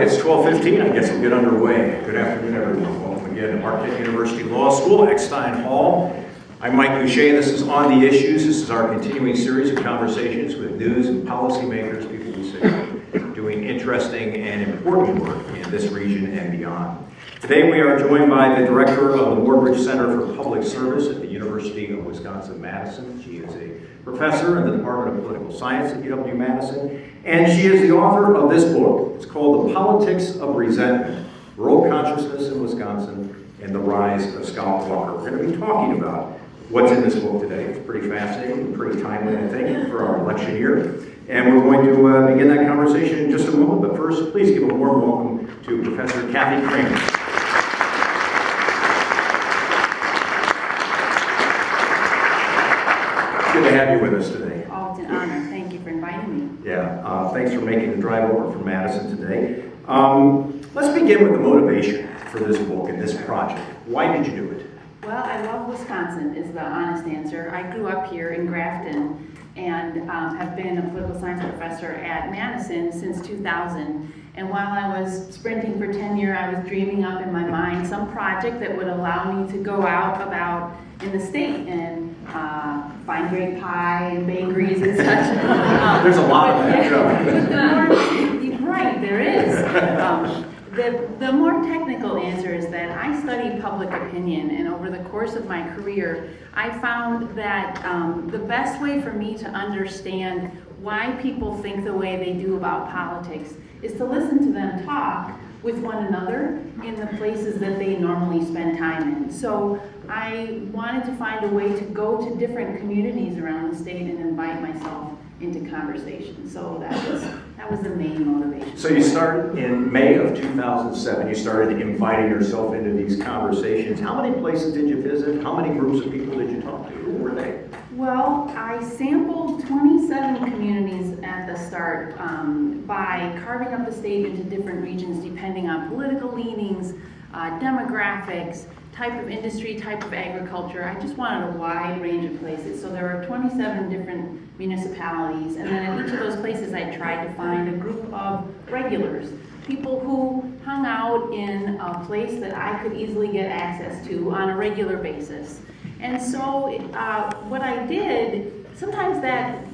it's 12:15. I guess we'll get underway. Good afternoon, everyone. Welcome again to Marquette University Law School, Eckstein Hall. I'm Mike Gousha. This is On the Issues. This is our continuing series of conversations with news and policymakers, people we see doing interesting and important work in this region and beyond. Today we are joined by the director of the Morgridge Center for Public Service at the University of Wisconsin-Madison. She is a professor in the Department of Political Science at UW-Madison, and she is the author of this book. It's called The Politics of Resentment, Rural Consciousness in Wisconsin and the Rise of Scott Walker. We're going to be talking about what's in this book today. It's pretty fascinating and pretty timely, I think, for our election year. And we're going to begin that conversation in just a moment. But first, please give a warm welcome to Professor Katherine Cramer. Good to have you with us today. Oh, it's an honor. Thank you for inviting me. Yeah, thanks for making the drive over from Madison today. Let's begin with the motivation for this book and this project. Why did you do it? Well, I love Wisconsin is the honest answer. I grew up here in Grafton and have been a political science professor at Madison since 2000. And while I was sprinting for tenure, I was dreaming up in my mind some project that would allow me to go out about in the state and find great pie and bakeries and such. There's a lot of that. Right, there is. The more technical answer is that I studied public opinion, and over the course of my career, I found that the best way for me to understand why people think the way they do about politics is to listen to them talk with one another in the places that they normally spend time in. So I wanted to find a way to go to different communities around the state and invite myself into conversation. So that was the main motivation. So you started in May of 2007. You started inviting yourself into these conversations. How many places did you visit? How many groups of people did you talk to? Who were they? Well, I sampled 27 communities at the start by carving up the state into different regions depending on political leanings, demographics, type of industry, type of agriculture. I just wanted a wide range of places. So there were 27 different municipalities, and then at each of those places I tried to find a group of regulars, people who hung out in a place that I could easily get access to on a regular basis. And so what I did, sometimes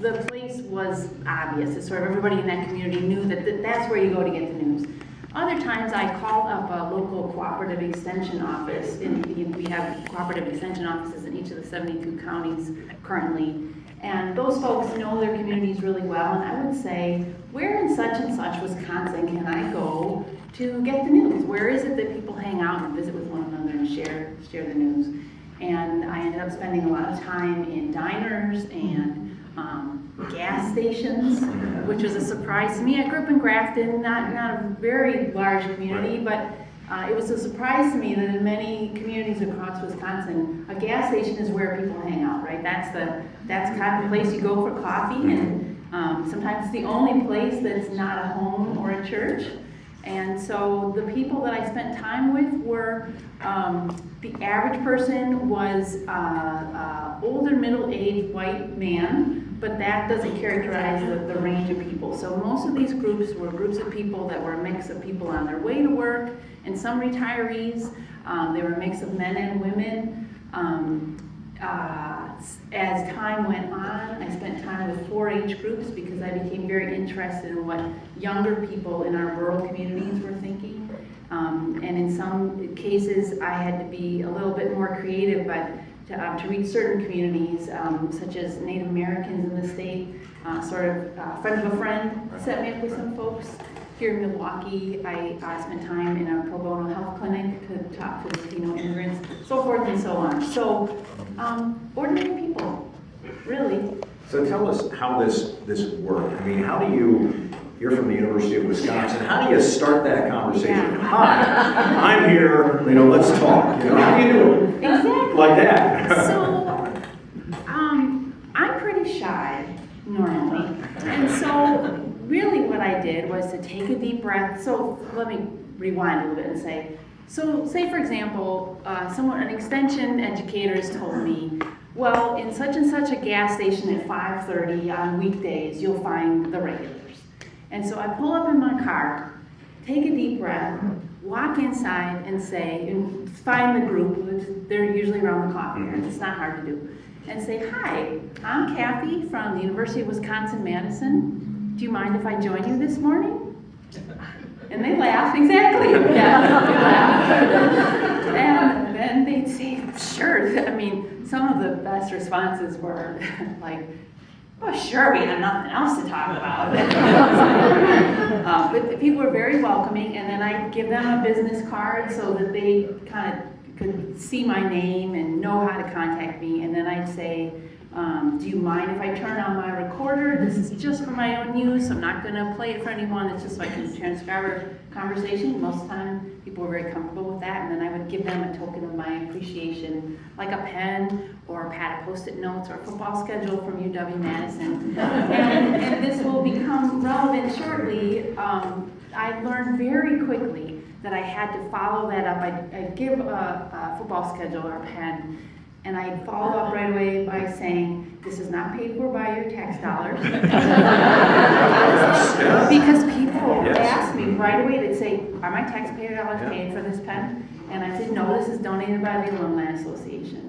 the place was obvious. It's sort of everybody in that community knew that that's where you go to get the news. Other times I called up a local cooperative extension office. We have cooperative extension offices in each of the 72 counties currently. And those folks know their communities really well. And I would say, where in such and such Wisconsin can I go to get the news? Where is it that people hang out and visit with one another and share the news? And I ended up spending a lot of time in diners and gas stations, which was a surprise to me. I grew up in Grafton, not a very large community, but it was a surprise to me that in many communities across Wisconsin, a gas station is where people hang out, right? That's kind of the place you go for coffee, and sometimes it's the only place that's not a home or a church. And so the people that I spent time with were, the average person was older, middle-aged white man, but that doesn't characterize the range of people. So most of these groups were groups of people that were a mix of people on their way to work, and some retirees. They were a mix of men and women. As time went on, I spent time with 4-H groups because I became very interested in what younger people in our rural communities were thinking. And in some cases, I had to be a little bit more creative, but to reach certain communities, such as Native Americans in the state, friend of a friend set me up with some folks. Here in Milwaukee, I spent time in a pro bono health clinic to talk to Latino immigrants, so forth and so on. So, ordinary people, really. So tell us how this worked. I mean, you're from the University of Wisconsin, how do you start that conversation? Yeah. Hi, I'm here, let's talk. How do you do it? Exactly. Like that. So, I'm pretty shy, normally. And so, really what I did was to take a deep breath. So let me rewind a little bit and say, say for example, an extension educator has told me, well, in such and such a gas station at 5:30 on weekdays, you'll find the regulars. And so I pull up in my car take a deep breath, walk inside and say, and find the group, they're usually around the coffee house, it's not hard to do, and say, hi, I'm Kathy from the University of Wisconsin-Madison. Do you mind if I join you this morning? And they laugh, exactly, yeah, they laugh. And then they'd say, sure. I mean, some of the best responses were like, oh, sure, we have nothing else to talk about. But the people were very welcoming, and then I'd give them a business card so that they kind of could see my name and know how to contact me. And then I'd say, do you mind if I turn on my recorder? This is just for my own use. I'm not going to play it for anyone. It's just so I can transcribe our conversation. Most of the time, people were very comfortable with that. And then I would give them a token of my appreciation, like a pen or a pad of Post-it notes or a football schedule from UW-Madison. And this will become relevant shortly. I learned very quickly that I had to follow that up. I'd give a football schedule or a pen, and I'd follow up right away by saying, this is not paid for by your tax dollars. Because people ask me right away, they'd say, are my taxpayer dollars paid for this pen? And I said, no, this is donated by the Alumni Association.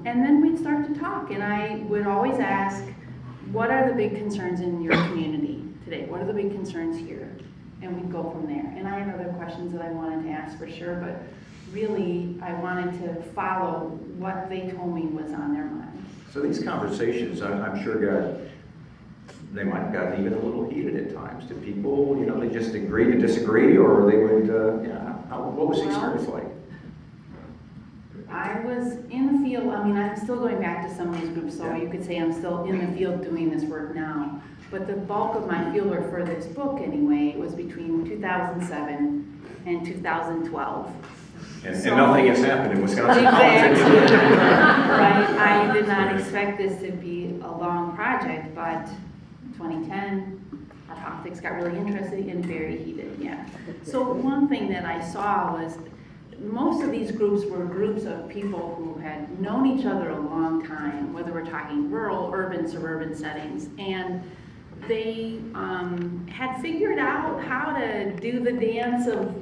And then we'd start to talk, and I would always ask, what are the big concerns in your community today? What are the big concerns here? And we'd go from there. And I had other questions that I wanted to ask for sure, but really I wanted to follow what they told me was on their mind. So these conversations, I'm sure they might have gotten even a little heated at times. Did people, they just agree to disagree, or they would, what was the experience like? I was in the field, I'm still going back to some of these groups, so you could say I'm still in the field doing this work now. But the bulk of my fieldwork for this book, anyway, was between 2007 and 2012. And nothing has happened in Wisconsin. Exactly. Right. I did not expect this to be a long project, but 2010, our politics got really interesting and very heated, yeah. So one thing that I saw was most of these groups were groups of people who had known each other a long time, whether we're talking rural, urban, suburban settings, and they had figured out how to do the dance of,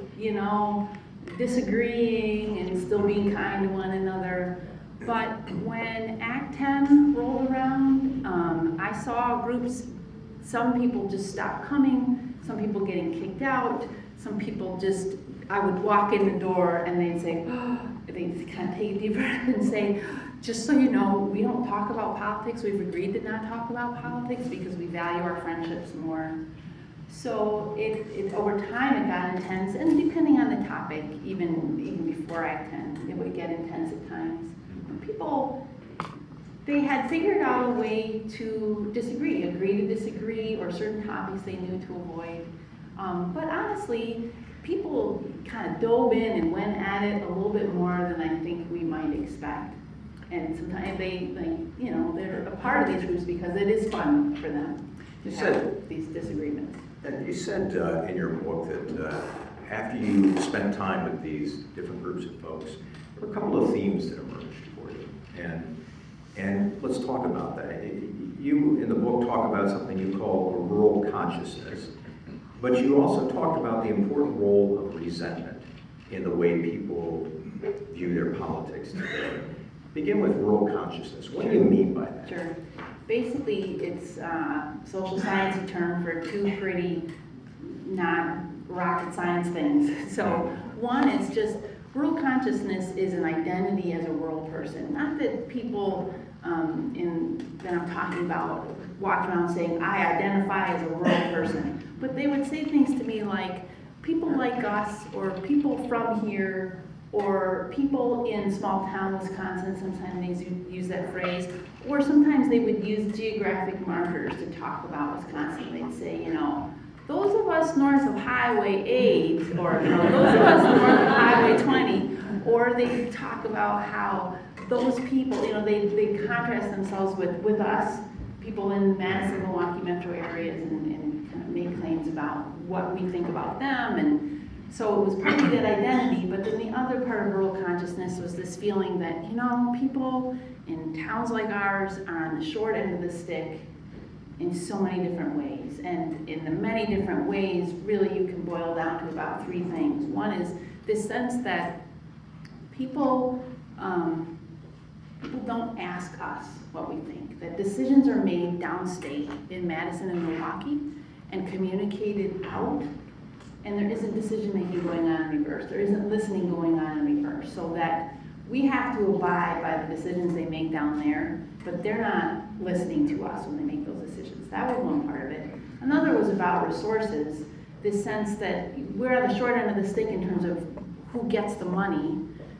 disagreeing and still being kind to one another. But when Act 10 rolled around, I saw groups, some people just stopped coming, some people getting kicked out, some people just, I would walk in the door and they'd say, they'd kind of take a deep breath and say, just so you know, we don't talk about politics. We've agreed to not talk about politics because we value our friendships more. So it over time it got intense, and depending on the topic, even before Act 10, it would get intense at times. People, they had figured out a way to agree to disagree, or certain topics they knew to avoid. But honestly, people kind of dove in and went at it a little bit more than I think we might expect. And sometimes they're a part of these groups because it is fun for them to have these disagreements. And you said in your book that after you spent time with these different groups of folks, there were a couple of themes that emerged for you. And let's talk about that. You, in the book, talk about something you call a rural consciousness, but you also talked about the important role of resentment in the way people view their politics today. Begin with rural consciousness. What do you mean by that? Sure. Basically, it's a social science term for two pretty not rocket science things. So one is just rural consciousness is an identity as a rural person. Not that people that I'm talking about walk around saying, I identify as a rural person. But they would say things to me like, people like us, or people from here, or people in small town Wisconsin, sometimes they use that phrase, or sometimes they would use geographic markers to talk about Wisconsin. They'd say, those of us north of Highway 8, or those of us north of Highway 20, or they talk about how those people, they contrast themselves with us, people in Madison, Milwaukee metro areas, and kind of make claims about what we think about them. And so it was partly that identity, but then the other part of rural consciousness was this feeling that, people in towns like ours are on the short end of the stick, in so many different ways. And in the many different ways, really you can boil down to about three things. One is this sense that people don't ask us what we think, that decisions are made downstate in Madison and Milwaukee and communicated out, and there isn't decision making going on in reverse. There isn't listening going on in reverse, so that we have to abide by the decisions they make down there, but they're not listening to us when they make those decisions. That was one part of it. Another was about resources, this sense that we're at the short end of the stick in terms of who gets the money,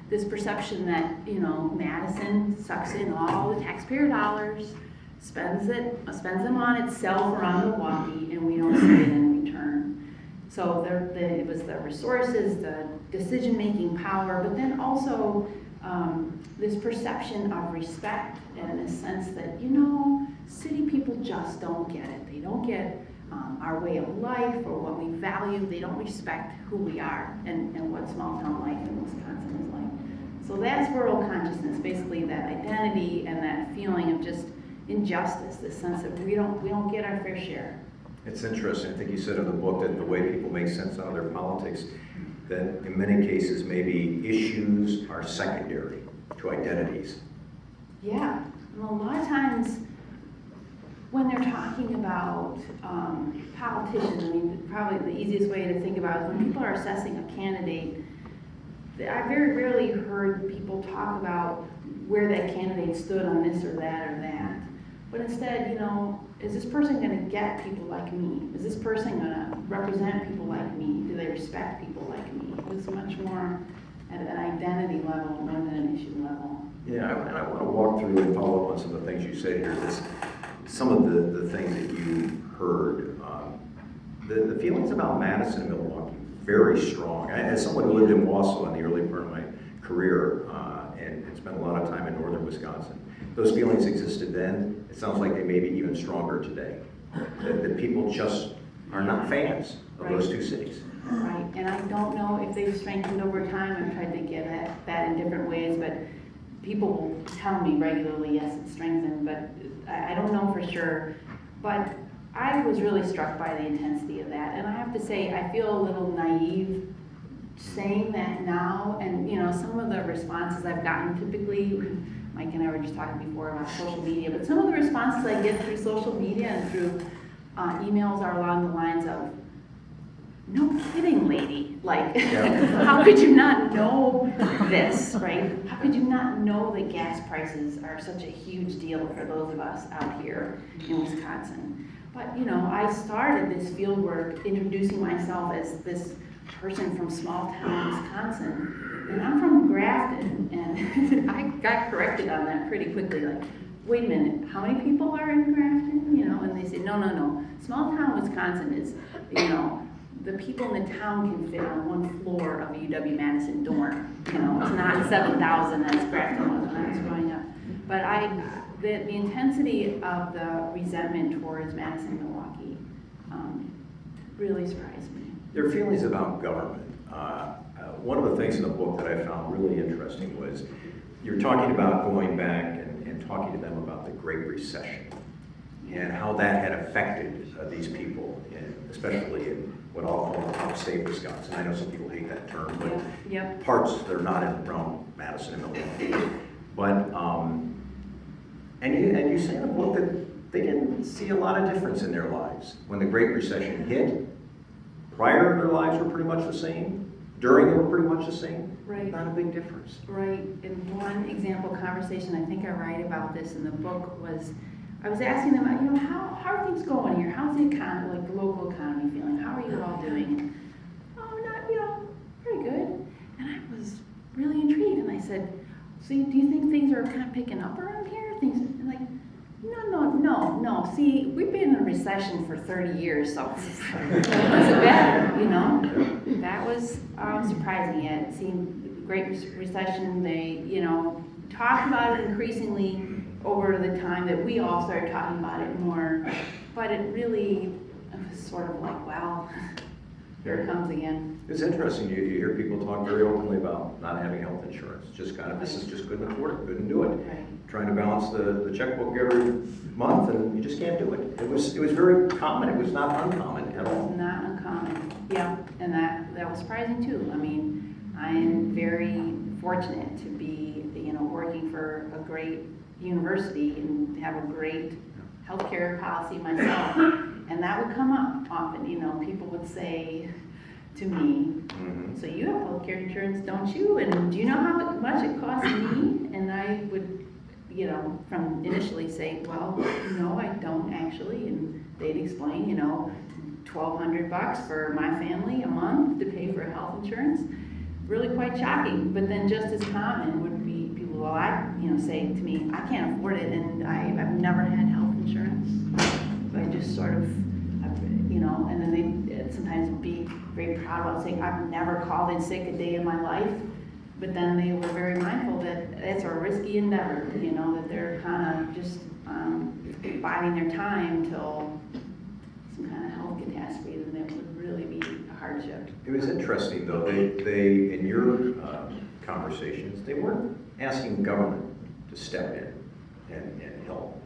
this perception that, you know, Madison sucks in all the taxpayer dollars, spends them on itself around Milwaukee, and we don't see it in return. So it was the resources, the decision-making power, but then also this perception of respect and this sense that, you know, city people just don't get it. They don't get our way of life or what we value. They don't respect who we are and what small town life in Wisconsin is like. So that's rural consciousness, basically that identity and that feeling of just injustice, this sense of we don't get our fair share. It's interesting. I think you said in the book that the way people make sense out of their politics, that in many cases maybe issues are secondary to identities. Yeah, and a lot of times when they're talking about politicians, I mean, probably the easiest way to think about it is when people are assessing a candidate, I very rarely heard people talk about where that candidate stood on this or that or that. But instead, you know, is this person going to get people like me? Is this person going to represent people like me? Do they respect people like me? It was much more at an identity level more than an issue level. Yeah, and I want to walk through and follow up on some of the things you said here. Some of the things that you heard. The feelings about Madison and Milwaukee, very strong. As someone who lived in Wausau in the early part of my career and spent a lot of time in northern Wisconsin, those feelings existed then. It sounds like they may be even stronger today. That people just are not fans of those two cities. Right, and I don't know if they've strengthened over time. I've tried to get at that in different ways, but people will tell me regularly, yes, it's strengthened, but I don't know for sure. But I was really struck by the intensity of that, and I have to say, I feel a little naive saying that now, and you know, some of the responses I've gotten typically, Mike and I were just talking before about social media, but some of the responses I get through social media and through emails are along the lines of, no kidding, lady, like, how could you not know this, right? How could you not know that gas prices are such a huge deal for those of us out here in Wisconsin? But, you know, I started this field work introducing myself as this person from small town Wisconsin, and I'm from Grafton, and I got corrected on that pretty quickly, like, wait a minute, how many people are in Grafton? You know, and they say, no, small town Wisconsin is, you know, the people in the town can fit on one floor of a UW-Madison dorm. You know, it's not 7,000 as Grafton was when I was growing up. But the intensity of the resentment towards Madison and Milwaukee really surprised me. Their feelings about government. One of the things in the book that I found really interesting was you're talking about going back and talking to them about the Great Recession and how that had affected these people, especially in what I'll call upstate Wisconsin. I know some people hate that term, but parts that are not in around Madison and Milwaukee. But and you say in the book that they didn't see a lot of difference in their lives when the Great Recession hit. Prior, their lives were pretty much the same. During, they were pretty much the same. Right. Not a big difference. Right. And one example conversation, I think I write about this in the book, was I was asking them, you know, how are things going here? How's the economy, like the local economy feeling? How are you all doing? Oh, not, you know, pretty good. And I was really intrigued, and I said, so do you think things are kind of picking up around here? Things like, no. See, we've been in a recession for 30 years, so it wasn't bad, you know. That was surprising. It seemed the Great Recession, they, you know, talked about it increasingly over the time that we all started talking about it more, but it really was sort of like, well, here it comes again. It's interesting, you hear people talk very openly about not having health insurance. Just kind of, this is just couldn't afford it, couldn't do it. Right. Trying to balance the checkbook every month, and you just can't do it. It was very common, it was not uncommon at all. Not uncommon, yeah, and that was surprising too. I mean, I am very fortunate to be, working for a great university and have a great healthcare policy myself, and that would come up often. People would say to me, so you have healthcare insurance, don't you? And do you know how much it costs me? And I would, from initially say, well, no, I don't actually. And they'd explain, $1,200 for my family a month to pay for health insurance. Really quite shocking. But then just as common would be people, well, say to me, I can't afford it, and I've never had health insurance. So I just sort of, and then they sometimes be very proud about saying, I've never called in sick a day in my life. But then they were very mindful that it's a risky endeavor, that they're kind of just biding their time till some kind of health catastrophe, and that would really be a hardship. It was interesting though, they in your conversations, they weren't asking government to step in and help.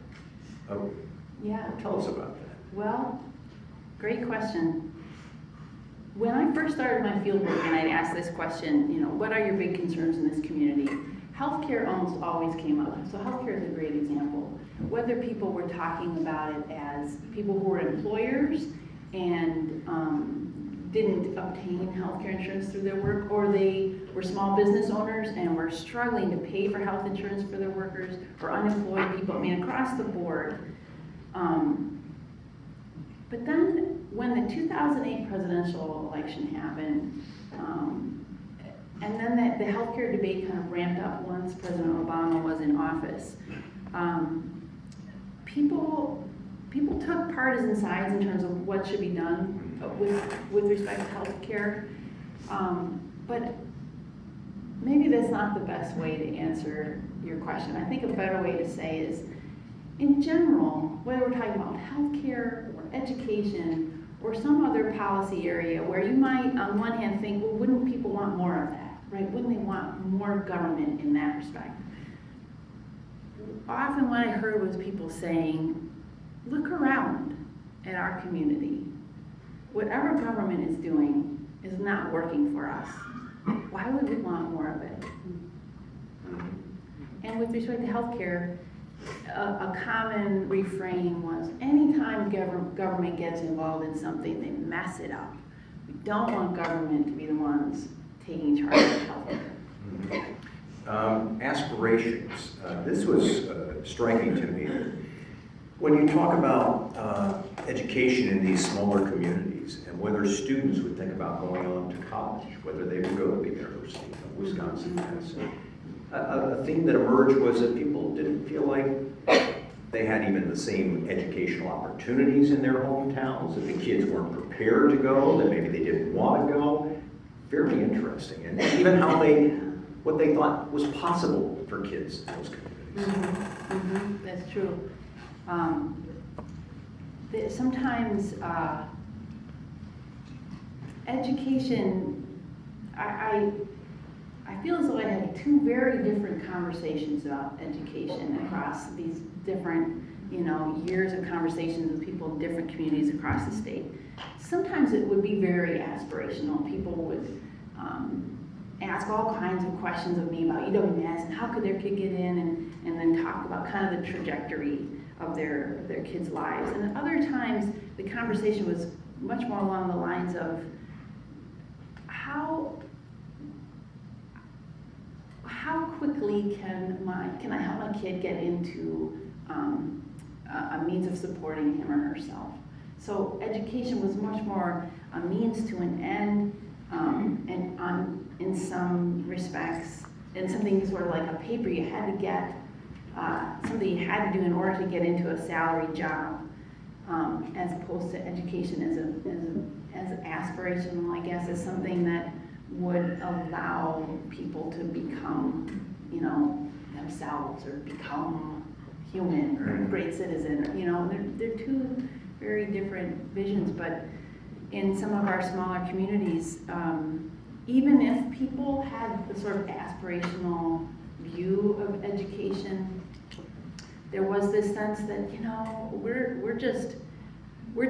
Yeah. Tell us about that. Well, great question. When I first started my field work and I'd ask this question, what are your big concerns in this community? Healthcare almost always came up. So healthcare is a great example. Whether people were talking about it as people who were employers and didn't obtain healthcare insurance through their work, or they were small business owners and were struggling to pay for health insurance for their workers, or unemployed people, across the board. But then when the 2008 presidential election happened, and then the healthcare debate kind of ramped up once President Obama was in office, people took partisan sides in terms of what should be done with respect to healthcare. But maybe that's not the best way to answer your question. I think a better way to say is, in general, whether we're talking about healthcare or education or some other policy area where you might, on one hand, think, well, wouldn't people want more of that, right? Wouldn't they want more government in that respect? Often what I heard was people saying, look around at our community. Whatever government is doing is not working for us. Why would we want more of it? And with respect to healthcare, a common refrain was, anytime government gets involved in something, they mess it up. We don't want government to be the ones taking charge of healthcare. Aspirations. This was striking to me. When you talk about education in these smaller communities and whether students would think about going on to college, whether they would go to the University of Wisconsin, Madison, a theme that emerged was that people didn't feel like they had even the same educational opportunities in their hometowns, that the kids weren't prepared to go, that maybe they didn't want to go. Very interesting. And even what they thought was possible for kids in those communities. That's true. Sometimes education, I feel as though I had two very different conversations about education across these different, years of conversations with people in different communities across the state. Sometimes it would be very aspirational. People would ask all kinds of questions of me about UW-Madison, how could their kid get in, and then talk about kind of the trajectory of their kids' lives. And at other times, the conversation was much more along the lines of how quickly can I help my kid get into a means of supporting him or herself. So education was much more a means to an end, and in some respects, and something sort of like a paper you had to get, something you had to do in order to get into a salary job, as opposed to education as aspirational, I guess, as something that would allow people to become, themselves, or become human, or a great citizen. They're two very different visions, but in some of our smaller communities, even if people had the sort of aspirational view of education, there was this sense that, you know, we're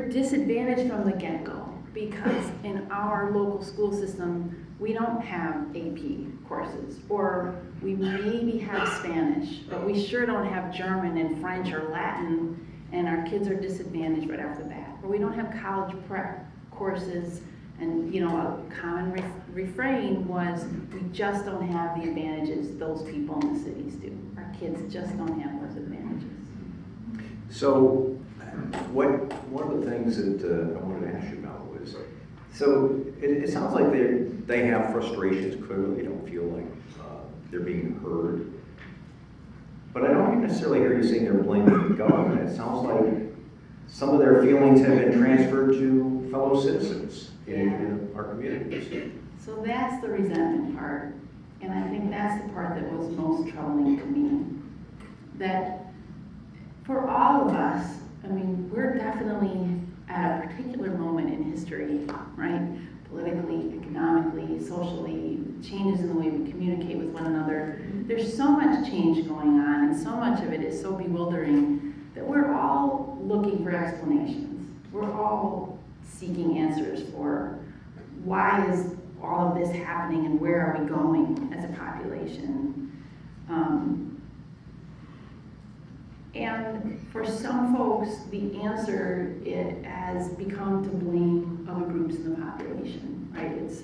disadvantaged from the get-go, because in our local school system, we don't have AP courses, or we maybe have Spanish, but we sure don't have German and French or Latin, and our kids are disadvantaged right off the bat. Or we don't have college prep courses, and, you know, a common refrain was, we just don't have the advantages those people in the cities do. Our kids just don't have those advantages. So, one of the things that I wanted to ask you about was, so it sounds like they have frustrations. Clearly, they don't feel like they're being heard. But I don't necessarily hear you saying they're blaming the government. It sounds like some of their feelings have been transferred to fellow citizens in our communities. So that's the resentment part, and I think that's the part that was most troubling to me. That for all of us, I mean, we're definitely at a particular moment in history, right? Politically, economically, socially, changes in the way we communicate with one another. There's so much change going on, and so much of it is so bewildering that we're all looking for explanations. We're all seeking answers for why is all of this happening and where are we going as a population. And for some folks, the answer it has become to blame other groups in the population, right? It's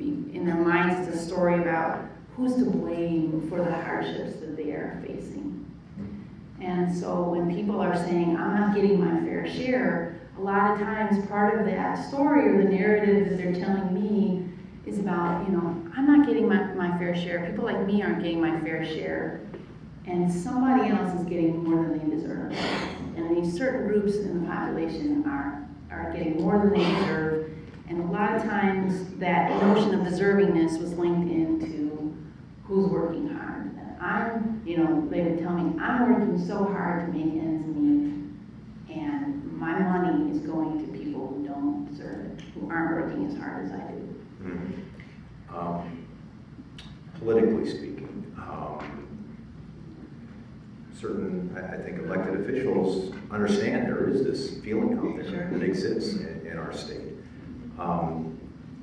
in their minds, it's a story about who's to blame for the hardships that they are facing. And so when people are saying, I'm not getting my fair share, a lot of times part of that story or the narrative that they're telling me is about, you know, I'm not getting my fair share. People like me aren't getting my fair share. And somebody else is getting more than they deserve. And these certain groups in the population are getting more than they deserve. And a lot of times that notion of deservingness was linked into who's working hard. And they would tell me, I'm working so hard to make ends meet, and my money is going to people who don't deserve it, who aren't working as hard as I do. Mm-hmm. Politically speaking, certain, I think, elected officials understand there is this feeling out there that exists in our state.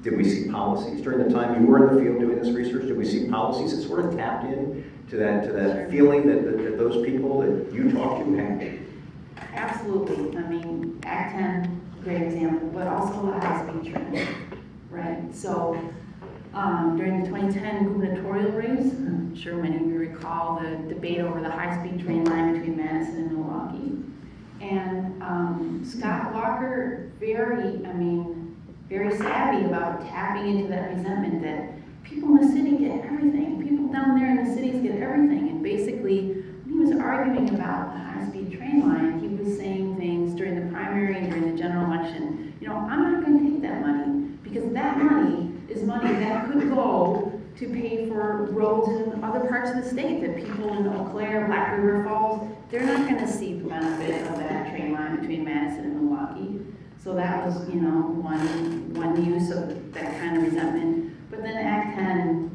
Did we see policies during the time you were in the field doing this research? Did we see policies that sort of tapped in to that feeling that those people that you talked to had? Absolutely. I mean, Act 10, great example, but also the high-speed train, right? So during the 2010 gubernatorial race, I'm sure many of you recall the debate over the high-speed train line between Madison and Milwaukee. And Scott Walker, very savvy about tapping into that resentment that people in the city get everything. People down there in the cities get everything. And basically, when he was arguing about the high-speed train line, he was saying things during the primary and during the general election. You know, I'm not going to take that money, because that money is money that could go to pay for roads in other parts of the state that people in Eau Claire, Black River Falls, they're not going to see the benefit of that train line between Madison and Milwaukee. So that was, one use of that kind of resentment. But then Act 10,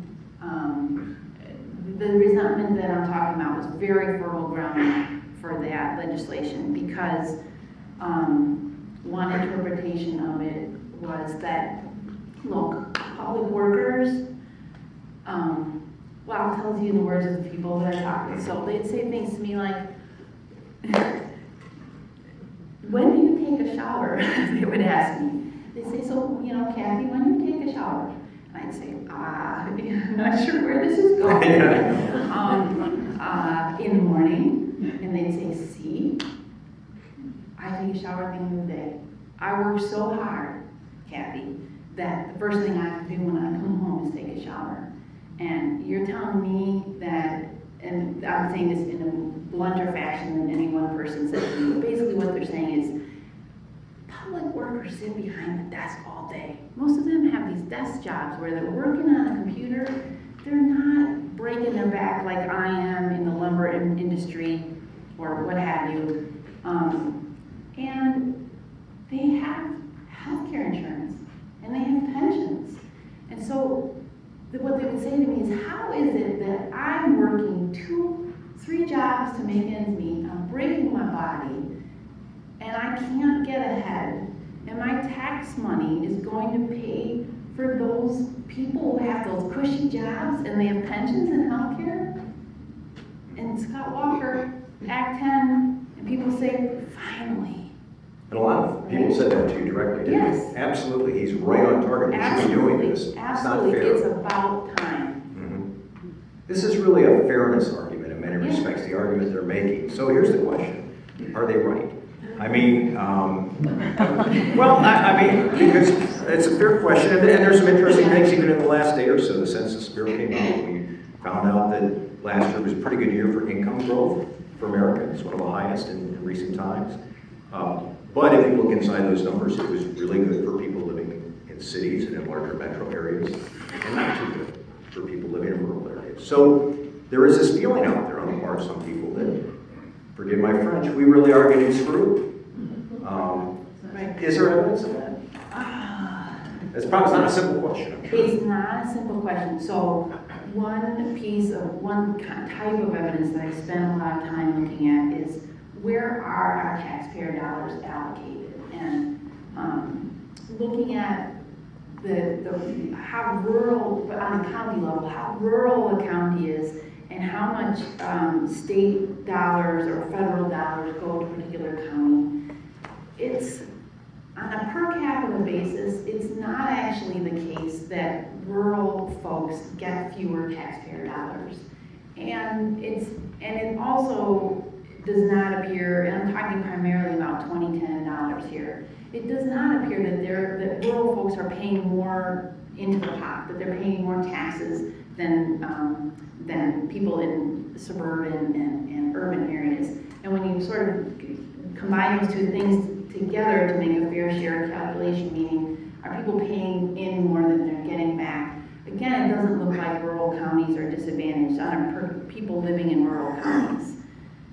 the resentment that I'm talking about was very fertile ground for that legislation, because one interpretation of it was that, look, public workers, I'll tell you in the words of the people that I talk with. So they'd say things to me like, when do you take a shower? They would ask me. They'd say, so, Kathy, when do you take a shower? And I'd say, I'm not sure where this is going. In the morning. And they'd say, see, I take a shower at the end of the day. I work so hard, Kathy, that the first thing I have to do when I come home is take a shower. And you're telling me that, and I'm saying this in a blunter fashion than any one person said to me, but basically what they're saying is, public workers sit behind the desk all day. Most of them have these desk jobs where they're working on a computer. They're not breaking their back like I am in the lumber industry or what have you. And they have healthcare insurance, and they have pensions. And so what they would say to me is, how is it that I'm working 2-3 jobs to make ends meet, I'm breaking my body, and I can't get ahead, and my tax money is going to pay for those people who have those cushy jobs and they have pensions and healthcare? And Scott Walker, Act 10, and people say, finally. And a lot of people said that to you directly, didn't they? Yes. Absolutely, he's right on target. He should be doing this. Absolutely, it's it's not fair. about time. Mm-hmm. This is really a fairness argument in many respects, the argument they're making. So here's the question, are they right? I mean, well, I mean, because it's a fair question, and there's some interesting things even in the last day or so. The Census Bureau came out, we found out that last year was a pretty good year for income growth for America. It's one of the highest in recent times. But if you look inside those numbers, it was really good for people living in cities and in larger metro areas, and not too good for people living in rural areas. So there is this feeling out there on the part of some people that, forgive my French, we really are getting screwed. Is there evidence of that? It's probably not a simple question, I'm sure. It's not a simple question. So one type of evidence that I spend a lot of time looking at is, where are our taxpayer dollars allocated? And looking at how rural, but on the county level, how rural a county is, and how much state dollars or federal dollars go to a particular county. It's, on a per capita basis, it's not actually the case that rural folks get fewer taxpayer dollars. And it also does not appear, and I'm talking primarily about 2010 dollars here, it does not appear that rural folks are paying more into the pot, that they're paying more taxes than people in suburban and urban areas. And when you sort of combine those two things together to make a fair share calculation, meaning are people paying in more than they're getting back? Again, it doesn't look like rural counties are disadvantaged on people living in rural counties.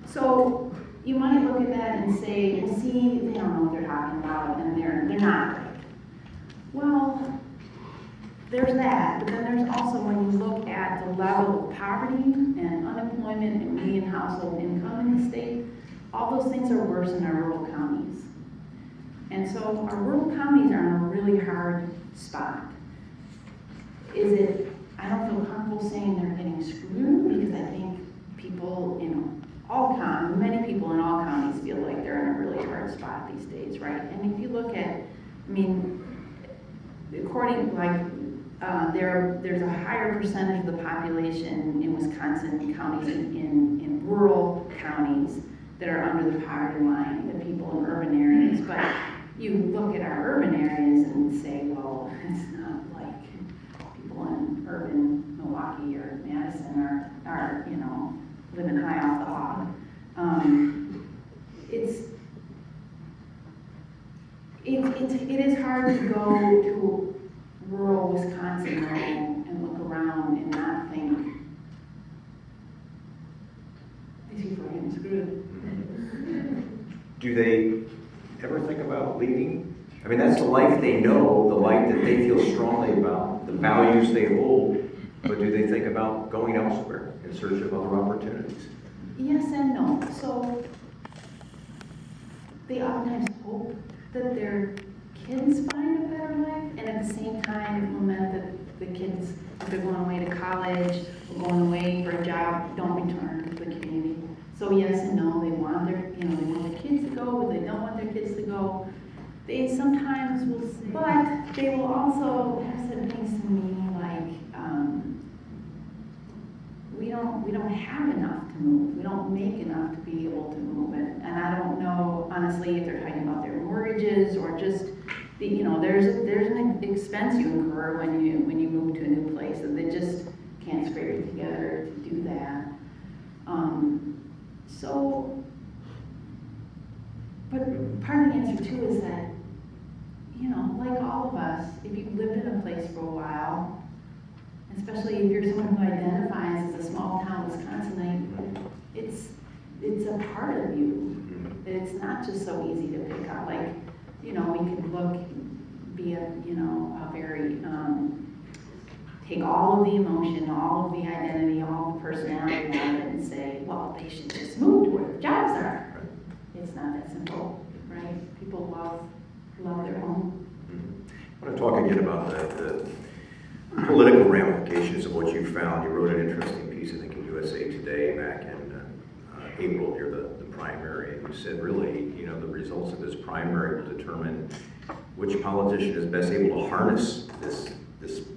So you might look at that and say, well, see, they don't know what they're talking about, and they're not right. Well, there's that, but then there's also, when you look at the level of poverty and unemployment and median household income in the state, all those things are worse in our rural counties. And so our rural counties are in a really hard spot. Is it, I don't feel comfortable saying they're getting screwed, because I think people in all counties, many people in all counties feel like they're in a really hard spot these days, right? And if you look at, I mean, according, like, there's a higher percentage of the population in Wisconsin counties in rural counties that are under the poverty line than people in urban areas. But you look at our urban areas and say, well, it's not like people in urban Milwaukee or Madison are you know, living high off the hog. It is hard to go to rural Wisconsin and look around and not think, these people are getting screwed. Do they ever think about leaving? I mean, that's the life they know, the life that they feel strongly about, the values they hold, but do they think about going elsewhere in search of other opportunities? Yes and no. So they oftentimes hope that their kids find a better life, and at the same time implement that the kids, if they're going away to college or going away for a job, don't return to the community. So yes and no, they want their kids to go, but they don't want their kids to go. They sometimes will, but they will also have said things to me like, we don't have enough to move. We don't make enough to be able to move it. And I don't know, honestly, if they're talking about their mortgages or just there's an expense you incur when you move to a new place, that they just can't scrape it together to do that. But part of the answer too is that, like all of us, if you've lived in a place for a while, especially if you're someone who identifies as a small town Wisconsinite, it's a part of you. That it's not just so easy to pick up. Like, we could look be a very, take all of the emotion, all of the identity, all of the personality out of it and say, well, they should just move to where the jobs are. It's not that simple, right? People love their home. I want to talk again about the political ramifications of what you found. You wrote an interesting piece, I think, in USA Today back in April near the primary, and you said really, the results of this primary will determine which politician is best able to harness this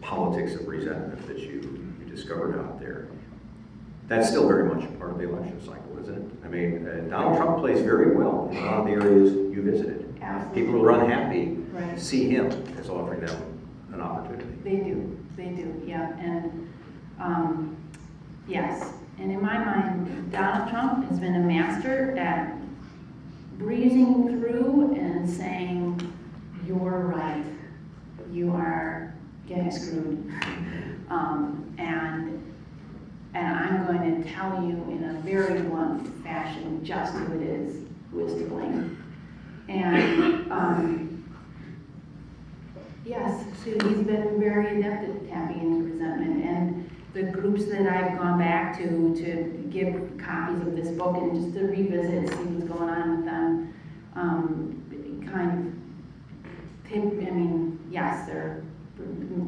politics of resentment that you discovered out there. That's still very much a part of the election cycle, isn't it? I mean, Donald Trump plays very well in a lot of the areas you visited. Absolutely. People who are unhappy Right. see him as offering them an opportunity. They do, yeah. And yes, and in my mind, Donald Trump has been a master at breezing through and saying, you're right, you are getting screwed. And I'm going to tell you in a very blunt fashion just who it is, who is to blame. And yes, so he's been very adept at tapping into resentment. And the groups that I've gone back to give copies of this book and just to revisit and see what's going on with them, yes, they're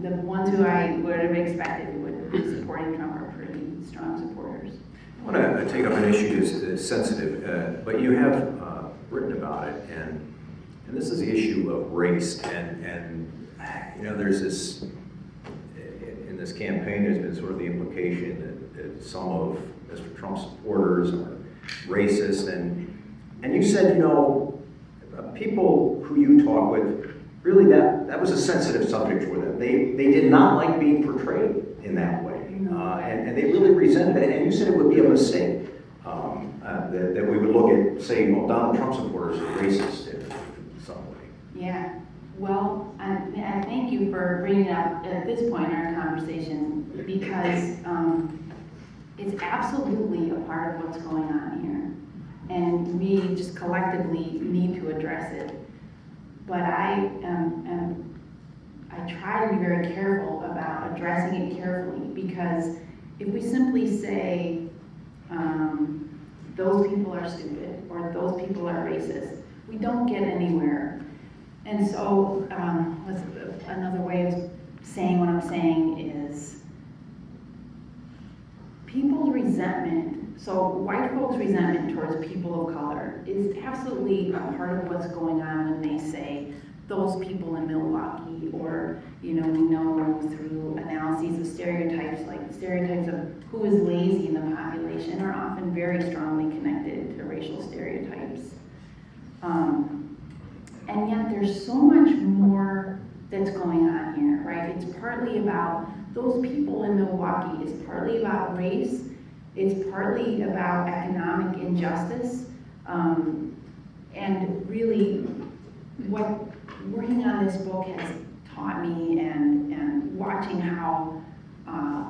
the ones who I would have expected would be supporting Trump are pretty strong supporters. I want to take up an issue that's sensitive, but you have written about it, and this is the issue of race, and there's this, in this campaign, there's been sort of the implication that some of Mr. Trump's supporters are racist, and you said, people who you talk with, really that was a sensitive subject for them. They did not like being portrayed in that way, and they really resented it, and you said it would be a mistake, that we would look at saying, well, Donald Trump supporters are racist in some way. Yeah. Well, I thank you for bringing it up at this point in our conversation, because it's absolutely a part of what's going on here, and we just collectively need to address it. But I try to be very careful about addressing it carefully, because if we simply say those people are stupid or those people are racist, we don't get anywhere. And so another way of saying what I'm saying is people's resentment, so white folks' resentment towards people of color is absolutely a part of what's going on when they say those people in Milwaukee, or we know through analyses of stereotypes, like stereotypes of who is lazy in the population are often very strongly connected to racial stereotypes. And yet there's so much more that's going on here, right? It's partly about those people in Milwaukee, it's partly about race, it's partly about economic injustice, and really what working on this book has taught me, and watching how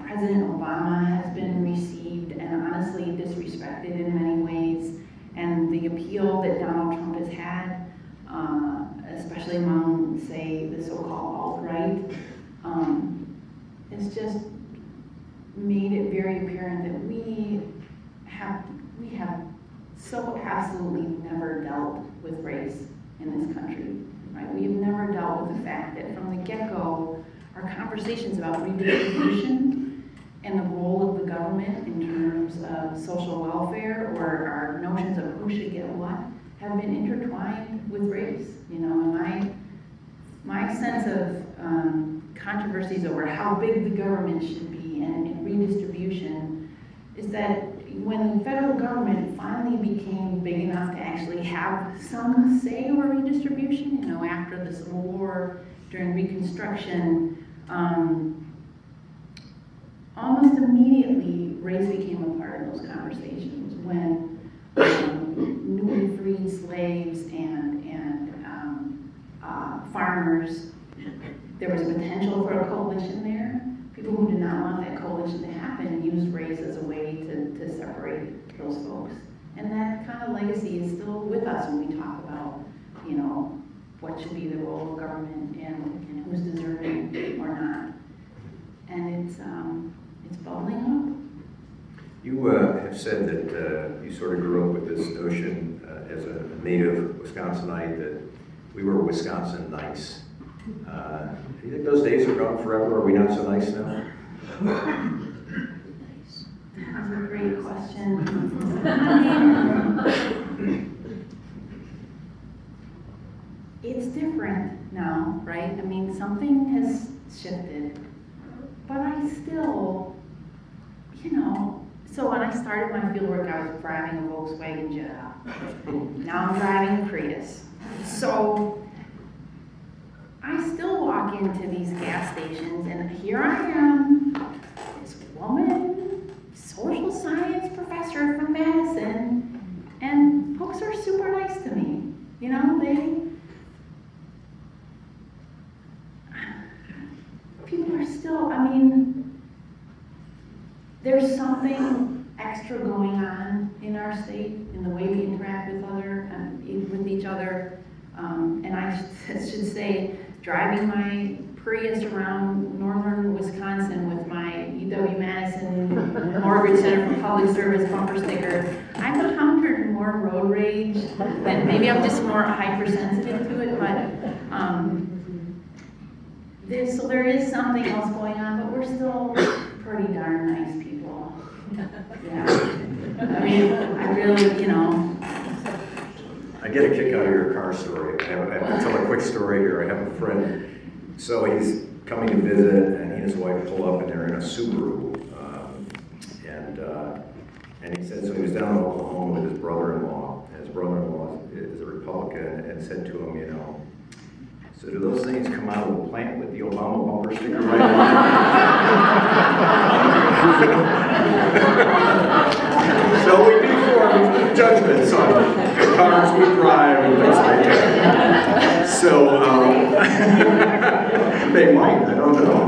President Obama has been received and honestly disrespected in many ways, and the appeal that Donald Trump has had, especially among, say, the so-called alt-right, it's just made it very apparent that we have so absolutely never dealt with race in this country, right? We have never dealt with the fact that from the get-go, our conversations about redistribution and the role of the government in terms of social welfare, or our notions of who should get what, have been intertwined with race. And my sense of controversies over how big the government should be and redistribution is that when the federal government finally became big enough to actually have some say over redistribution, after the Civil War, during Reconstruction, almost immediately race became a part of those conversations. When newly freed slaves and farmers, there was a potential for a coalition there. People who did not want that coalition to happen used race as a way to separate those folks. And that kind of legacy is still with us when we talk about, what should be the role of government and who's deserving or not. And it's bubbling up. You have said that you sort of grew up with this notion as a native Wisconsinite that we were Wisconsin nice. Do you think those days are gone forever? Are we not so nice now? That's a great question. I mean, it's different now, right? I mean, something has shifted, but I still, so when I started my fieldwork, I was driving a Volkswagen Jetta. Now I'm driving a Prius. So I still walk into these gas stations, and here I am, this woman, social science professor from Madison, and folks are super nice to me. People are still, there's something extra going on in our state, in the way we interact with each other. And I should say, driving my Prius around northern Wisconsin with my UW-Madison Morgridge Center for Public Service bumper sticker, I've encountered more road rage, and maybe I'm just more hypersensitive to it, but there is something else going on, but we're still pretty darn nice people. Yeah. I really, I get a kick out of your car story. I have to tell a quick story here. I have a friend, so he's coming to visit, and he and his wife pull up, and they're in a Subaru. And he said, so he was down in Oklahoma with his brother-in-law. And his brother-in-law is a Republican, and said to him, so do those things come out of the plant with the Obama bumper sticker right on? So we do form judgments on the cars we drive and things like that. So they might, I don't know.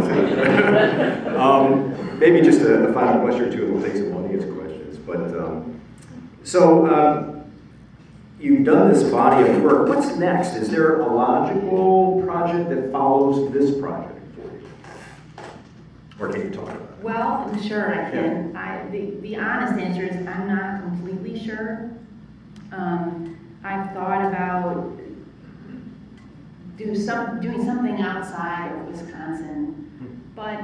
Maybe just a final question or two, and we'll take some audience questions. But you've done this body of work. What's next? Is there a logical project that follows this project for you? Or can you talk about it? Well, I'm sure I can. The honest answer is I'm not completely sure. I've thought about doing something outside of Wisconsin, but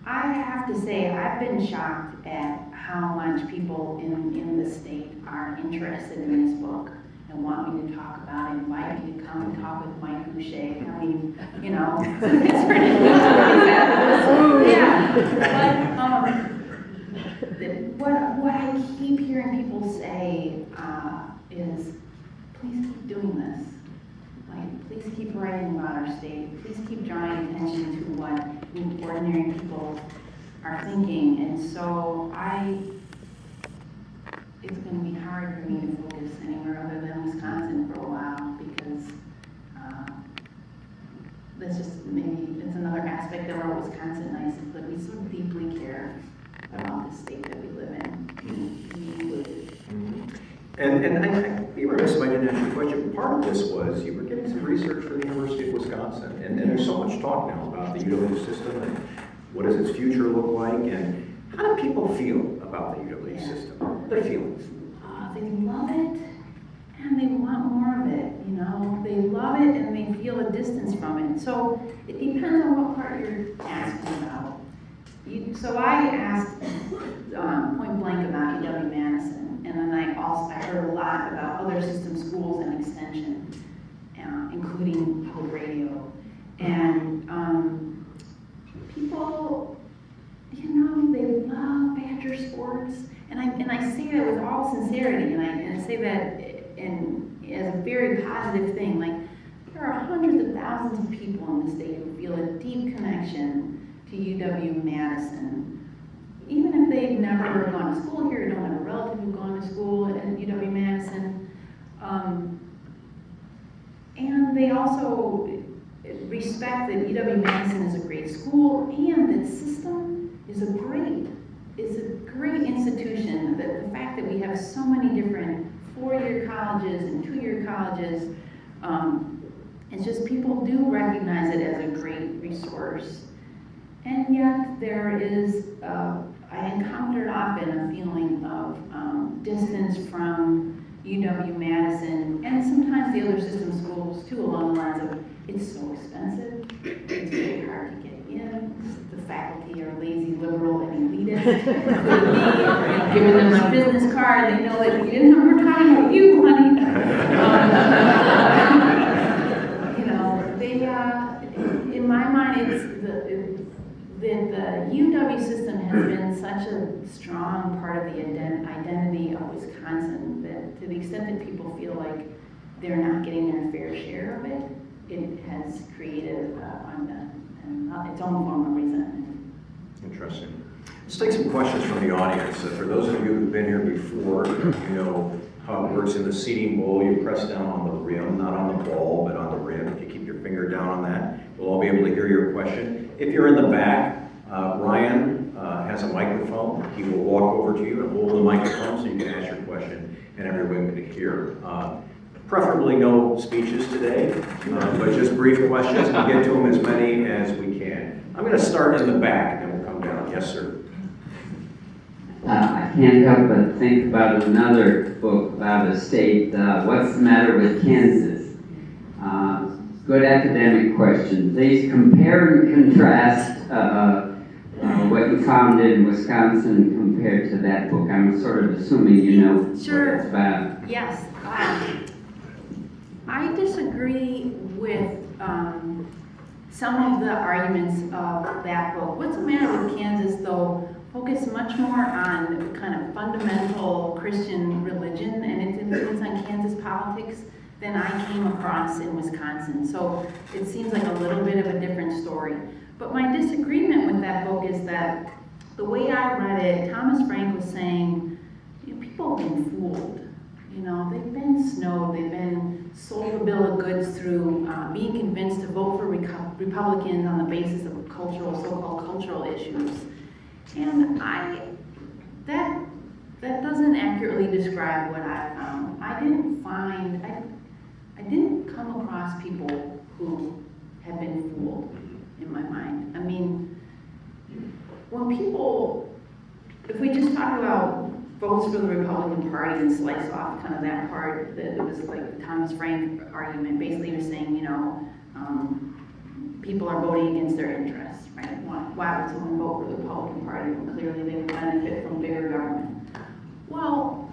I have to say I've been shocked at how much people in the state are interested in this book and want me to talk about it, invite me to come and talk with Mike Gousha. It's pretty fabulous. Yeah. But what I keep hearing people say is, please keep doing this. Please keep writing about our state. Please keep drawing attention to what ordinary people are thinking. And so it's going to be hard for me to focus anywhere other than Wisconsin for a while, because that's just maybe it's another aspect of our Wisconsinites, that we so deeply care about the state that we live in. Me included. And I'd be remiss if I didn't ask you a question. Part of this was you were getting some research for the University of Wisconsin, and there's so much talk now about the UW system and what does its future look like, and how do people feel about the UW system? What are their feelings? They love it, and they want more of it. They love it, and they feel a distance from it. So it depends on what part you're asking about. So I asked point blank about UW-Madison, and then I heard a lot about other system schools and extension, including public radio. And people, they love Badger sports, and I say that with all sincerity, and I say that as a very positive thing. There are hundreds of thousands of people in the state who feel a deep connection to UW-Madison, even if they've never gone to school here, don't have a relative who's gone to school at UW-Madison. And they also respect that UW-Madison is a great school, and that system is a great institution. The fact that we have so many different 4-year colleges and 2-year colleges It's just people do recognize it as a great resource. And yet there is, I encountered often a feeling of distance from UW-Madison and sometimes the other system schools too, along the lines of it's so expensive, it's very hard to get in, the faculty are lazy, liberal, and elitist. Giving them my business card, they know that we didn't have more time with you, honey. In my mind, it's the UW system has been such a strong part of the identity of Wisconsin that to the extent that people feel like they're not getting their fair share of it, it has created its own form of resentment. Interesting. Let's take some questions from the audience. For those of you who've been here before, you know how it works in the seating bowl. You press down on the rim, not on the ball, but on the rim. If you keep your finger down on that, we'll all be able to hear your question. If you're in the back, Ryan has a microphone. He will walk over to you and hold the microphone so you can ask your question and everyone can hear. Preferably no speeches today, but just brief questions. We'll get to them as many as we can. I'm going to start in the back and then we'll come down. Yes, sir. I can't help but think about another book about a state, What's the Matter with Kansas? Good academic question. Please compare and contrast what you found in Wisconsin compared to that book. I'm sort of assuming you know what it's about. Yes. I disagree with some of the arguments of that book. What's the Matter with Kansas, though, focus much more on kind of fundamental Christian religion and its influence on Kansas politics than I came across in Wisconsin. So it seems like a little bit of a different story. But my disagreement with that book is that the way I read it, Thomas Frank was saying, people have been fooled. They've been snowed, they've been sold a bill of goods through being convinced to vote for Republicans on the basis of so-called cultural issues. And that doesn't accurately describe what I found. I didn't come across people who have been fooled in my mind. I mean, if we just talk about votes for the Republican Party and slice off kind of that part, that it was like the Thomas Frank argument, basically he was saying, people are voting against their interests, right? Why would someone vote for the Republican Party when clearly they would benefit from bigger government? Well,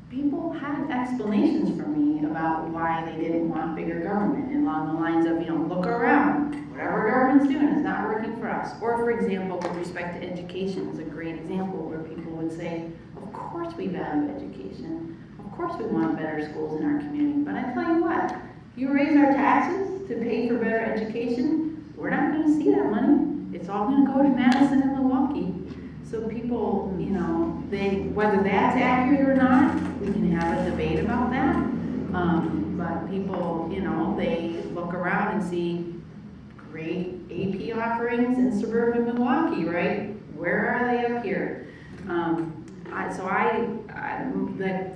people had explanations for me about why they didn't want bigger government, along the lines of, look around, whatever government's doing is not working for us. Or, for example, with respect to education is a great example where people would say, of course we value education, of course we want better schools in our community, but I tell you what, you raise our taxes to pay for better education, we're not going to see that money. It's all going to go to Madison and Milwaukee. So people, whether that's accurate or not, we can have a debate about that. But people, they look around and see great AP offerings in suburban Milwaukee, right? Where are they up here?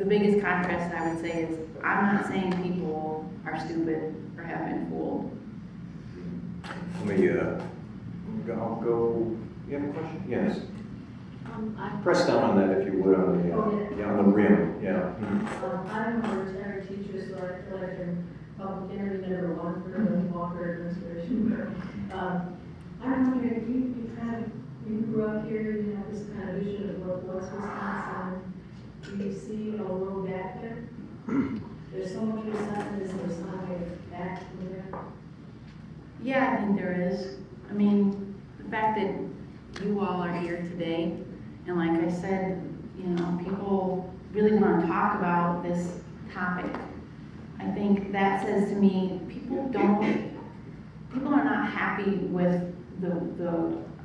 The biggest contrast I would say is I'm not saying people are stupid or have been fooled. Let me I'll go. You have a question? Yes. Press down on that if you would on the on the rim. Yeah. I'm a retired teacher, so I feel like I'm interview number one for the Walker administration. I'm wondering if you grew up here, you have this kind of vision of what was Wisconsin. Do you see a little gap there? There's so much resentment, is there something back from there? Yeah, I think there is. I mean, the fact that you all are here today, and like I said, people really want to talk about this topic. I think that says to me, people are not happy with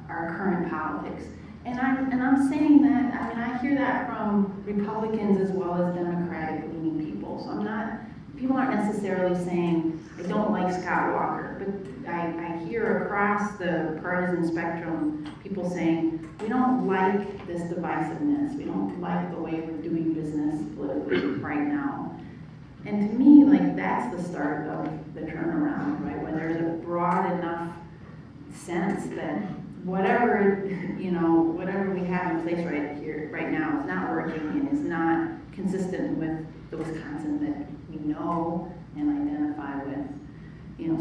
our current politics. And I'm saying that, I hear that from Republicans as well as Democratic-leaning people. So people aren't necessarily saying, I don't like Scott Walker, but I hear across the partisan spectrum people saying, we don't like this divisiveness. We don't like the way we're doing business politically right now. And to me, that's the start of the turnaround, right? When there's a broad enough sense that whatever, whatever we have in place right now is not working and is not consistent with the Wisconsin that we know and identify with.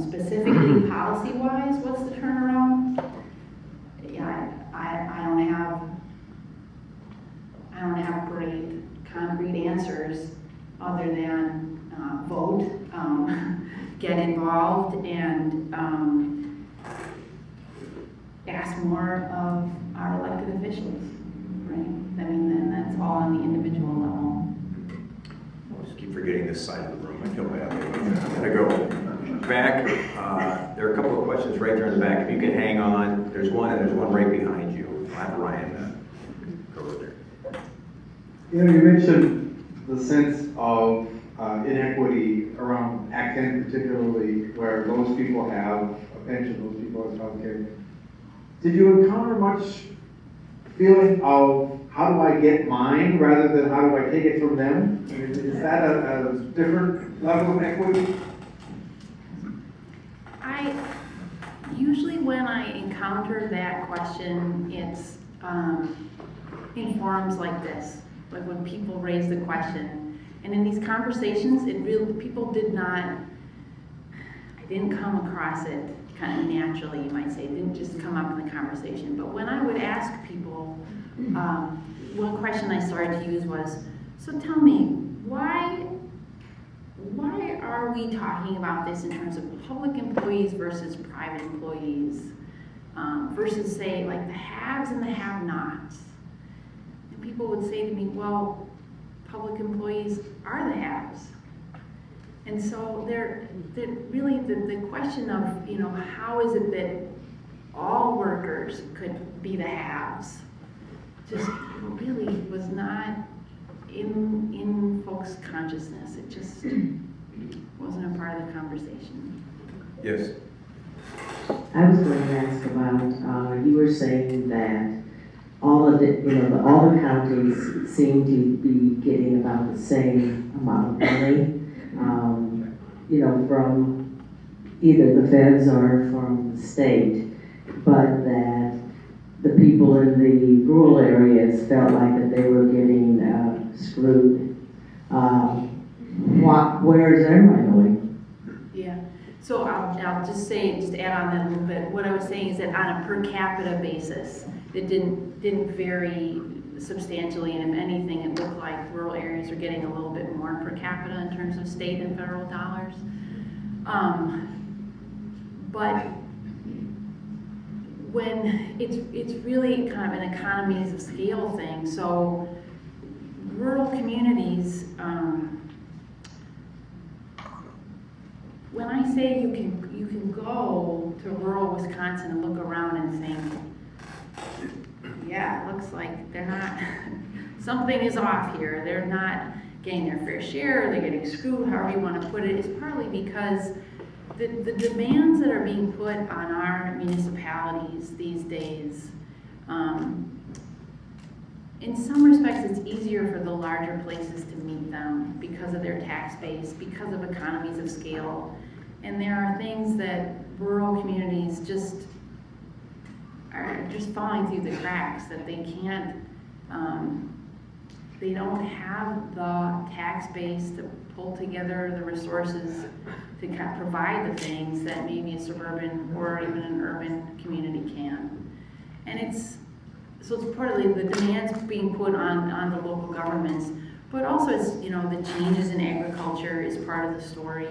Specifically policy-wise, what's the turnaround? Yeah, I don't have great concrete answers other than vote, get involved, and ask more of our elected officials, right? I mean, then that's all on the individual level. I just keep forgetting this side of the room. I feel bad. I'm gonna go back. There are a couple of questions right there in the back. If you can hang on, there's one right behind you. I'll have Ryan go over there. You mentioned the sense of inequity around Act 10 particularly, where most people have a pension, most people have health care. Did you encounter much feeling of how do I get mine rather than how do I take it from them? Is that a different level of equity? Usually when I encounter that question, it's in forums like this, like when people raise the question. And in these conversations, people I didn't come across it kind of naturally, you might say. It didn't just come up in the conversation. But when I would ask people, one question I started to use was, so tell me, why are we talking about this in terms of public employees versus private employees, versus say like the haves and the have-nots? And people would say to me, well, public employees are the haves. And so really the question of, how is it that all workers could be the haves just really was not in folks' consciousness. It just wasn't a part of the conversation. Yes. I was going to ask about, you were saying that all of all the counties seem to be getting about the same amount of money, from either the feds or from the state, but that the people in the rural areas felt like that they were getting screwed. Where is their money going? Yeah. So I'll just add on that a little bit. What I was saying is that on a per capita basis, it didn't vary substantially, and if anything, it looked like rural areas are getting a little bit more per capita in terms of state and federal dollars. But when it's really kind of an economies of scale thing. So rural communities, when I say you can go to rural Wisconsin and look around and think, yeah, it looks like they're not, something is off here. They're not getting their fair share, they're getting screwed, however you want to put it, is partly because the demands that are being put on our municipalities these days, in some respects it's easier for the larger places to meet them because of their tax base, because of economies of scale. And there are things that rural communities are just falling through the cracks, that they can't, they don't have the tax base to pull together the resources to provide the things that maybe a suburban or even an urban community can. And it's partly the demands being put on the local governments, but also it's, the changes in agriculture is part of the story.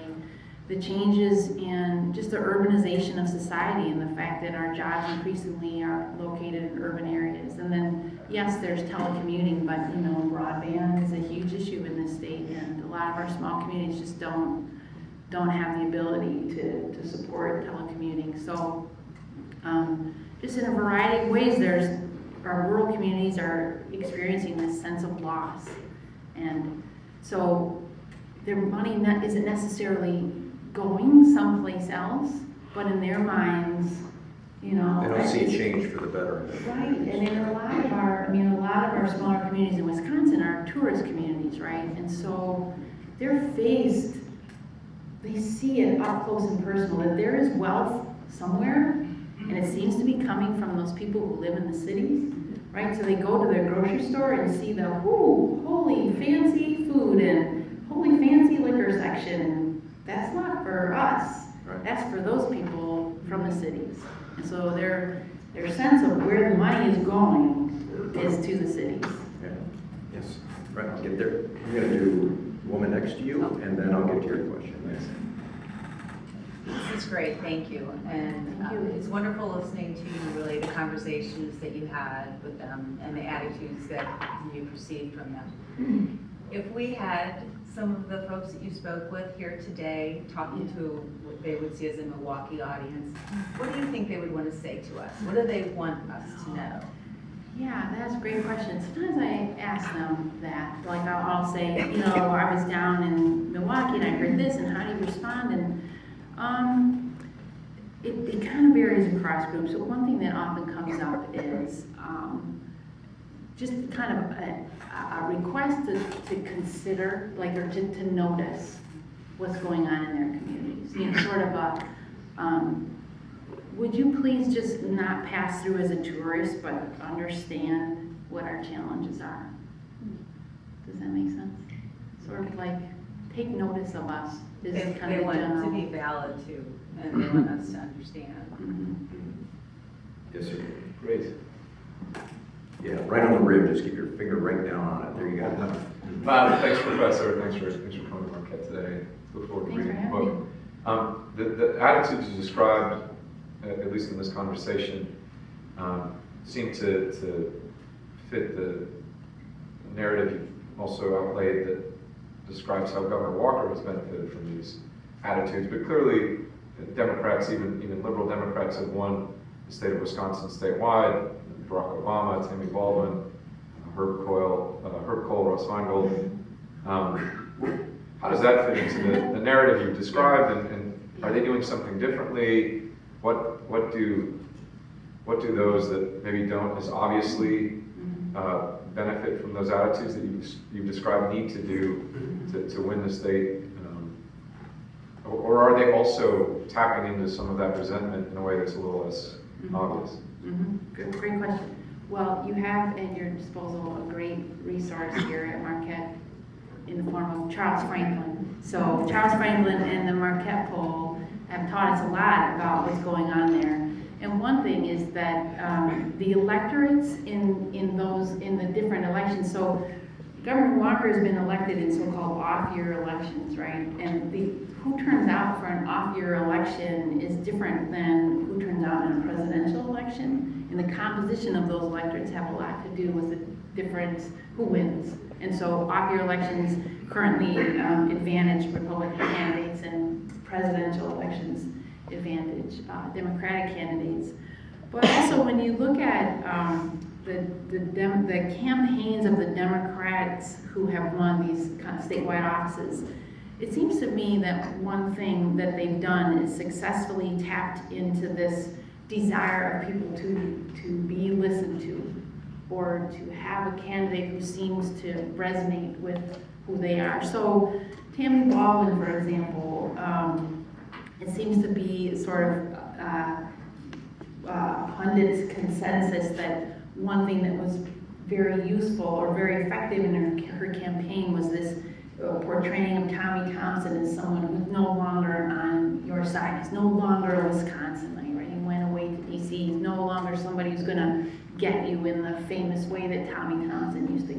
The changes in just the urbanization of society and the fact that our jobs increasingly are located in urban areas. And then, yes, there's telecommuting, but broadband is a huge issue in this state, and a lot of our small communities just don't have the ability to support telecommuting. So, just in a variety of ways, our rural communities are experiencing this sense of loss, and so their money isn't necessarily going someplace else, but in their minds, They don't see a change for the better. right. And in a lot of our smaller communities in Wisconsin are tourist communities, right? And so they're faced they see it up close and personal, that there is wealth somewhere, and it seems to be coming from those people who live in the cities, right? So they go to their grocery store and see the, holy fancy food and holy fancy liquor section. That's not for us. Right. That's for those people from the cities. And so their sense of where the money is going is to the cities. Yeah. Yes, right, I'll get there. I'm gonna do woman next to you, and then I'll get to your question. This is great, thank you. And Thank you. it's wonderful listening to you relay the conversations that you had with them and the attitudes that you perceived from them. If we had some of the folks that you spoke with here today, talking to what they would see as a Milwaukee audience, what do you think they would want to say to us? What do they want us to know? Yeah, that's a great question. Sometimes I ask them that, like I'll say, I was down in Milwaukee and I heard this, and how do you respond? And it kind of varies across groups. So one thing that often comes up is just kind of a request to consider, like, or to notice what's going on in their communities. Sort of a, would you please just not pass through as a tourist, but understand what our challenges are? Does that make sense? Sort of like, take notice of us. Is kind They of want general. to be valid too, and they want us to understand. Yes, sir. Great. Yeah, right on the rim, just keep your finger right down on it. There you go. Thanks, Professor. Thanks for coming to Marquette today. Look forward to Thanks reading for the having book. The attitudes you described, at least in this conversation, seem to fit the narrative you've also outlaid that describes how Governor Walker has benefited from these attitudes. But clearly, Democrats, even liberal Democrats, have won the state of Wisconsin statewide. Barack Obama, Tammy Baldwin, Herb Cole, Russ Feingold. How does that fit into the narrative you've described, and are they doing something differently? What do those that maybe don't as obviously benefit from those attitudes that you've described need to do to win the state? Or are they also tapping into some of that resentment in a way that's a little less obvious? Good, great question. Well, you have at your disposal a great resource here at Marquette in the form of Charles Franklin. So Charles Franklin and the Marquette poll have taught us a lot about what's going on there. And one thing is that the electorates in the different elections, so Governor Walker has been elected in so-called off-year elections, right? And who turns out for an off-year election is different than who turns out in a presidential election. And the composition of those electorates have a lot to do with the difference who wins. And so off-year elections currently advantage Republican candidates, and presidential elections advantage Democratic candidates. But also when you look at the campaigns of the Democrats who have won these kind of statewide offices, it seems to me that one thing that they've done is successfully tapped into this desire of people to be listened to, or to have a candidate who seems to resonate with who they are. So Tammy Baldwin, for example, it seems to be sort of pundits' consensus that one thing that was very useful or very effective in her campaign was this portraying of Tommy Thompson as someone who's no longer on your side. He's no longer a Wisconsinite, right? He went away to DC. He's no longer somebody who's going to get you in the famous way that Tommy Thompson used to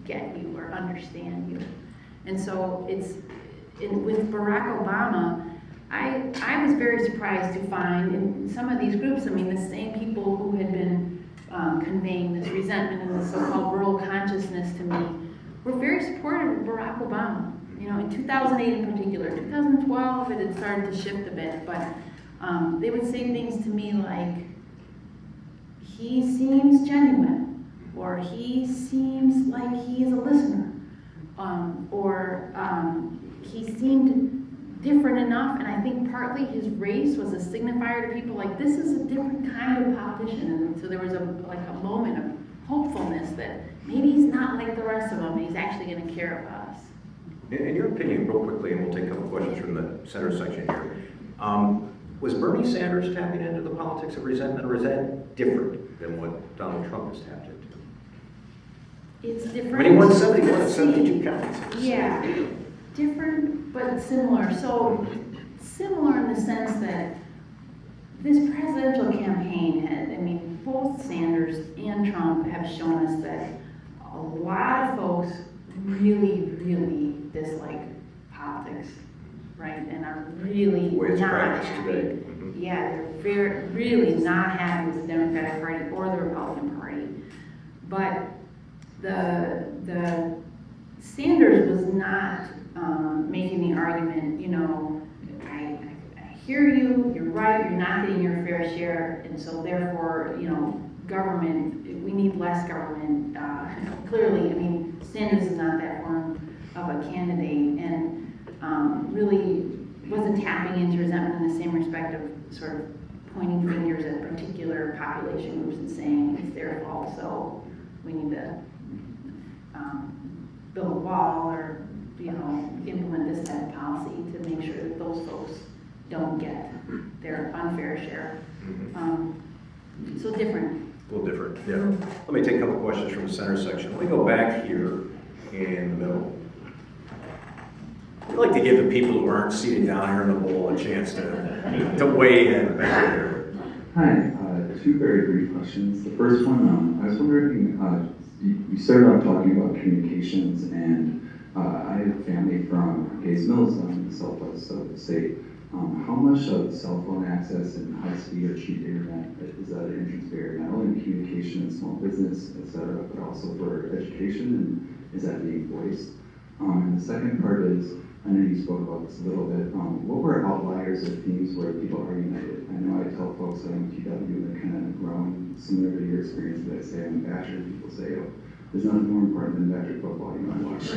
get you or understand you. And so with Barack Obama, I was very surprised to find in some of these groups, I mean, the same people who had been conveying this resentment and this so-called rural consciousness to me were very supportive of Barack Obama. In 2008 in particular. 2012 it had started to shift a bit, but they would say things to me like, he seems genuine, or he seems like he's a listener, or he seemed different enough, and I think partly his race was a signifier to people like, this is a different kind of politician, and so there was a moment of hopefulness that maybe he's not like the rest of them, and he's actually going to care about us. In your opinion, real quickly, and we'll take a couple questions from the center section here. Was Bernie Sanders tapping into the politics of resentment, or is that different than what Donald Trump has tapped into? It's I different. mean, he won 71 of 72 counties. Yeah, different but similar. So similar in the sense that this presidential campaign had, I mean, both Sanders and Trump have shown us that a lot of folks really, really dislike politics, right? And are really The way it's not practiced happy. today. Mhm. Yeah, they're really not happy with the Democratic Party or the Republican Party. But the Sanders was not making the argument, you know, I hear you, you're right, you're not getting your fair share, and so therefore, you know, government, we need less government. Clearly, I mean, Sanders is not that form of a candidate, and really wasn't tapping into resentment in the same respect of sort of pointing fingers at particular population groups and saying it's their fault, so we need to build a wall or, you know, implement this type of policy to make sure that those folks don't get their unfair share. So different. A little different, yeah. Let me take a couple questions from the center section. Let me go back here in the middle. I'd like to give the people who aren't seated down here in the bowl a chance to weigh in back there. Hi, two very brief questions. The first one, I was wondering, you started off talking about communications, and I have family from Gays Mills in the southwest of the state. How much of cell phone access and high-speed or cheap internet is that an entrance barrier, not only in communication and small business, et cetera, but also for education, and is that being voiced? And the second part is, I know you spoke about this a little bit, what were outliers or themes where people are united? I know I tell folks that I'm TW and they're kind of growing similar to your experience that I say I'm a Badger, people say, oh, there's nothing more important than Badger football, you know, I watch.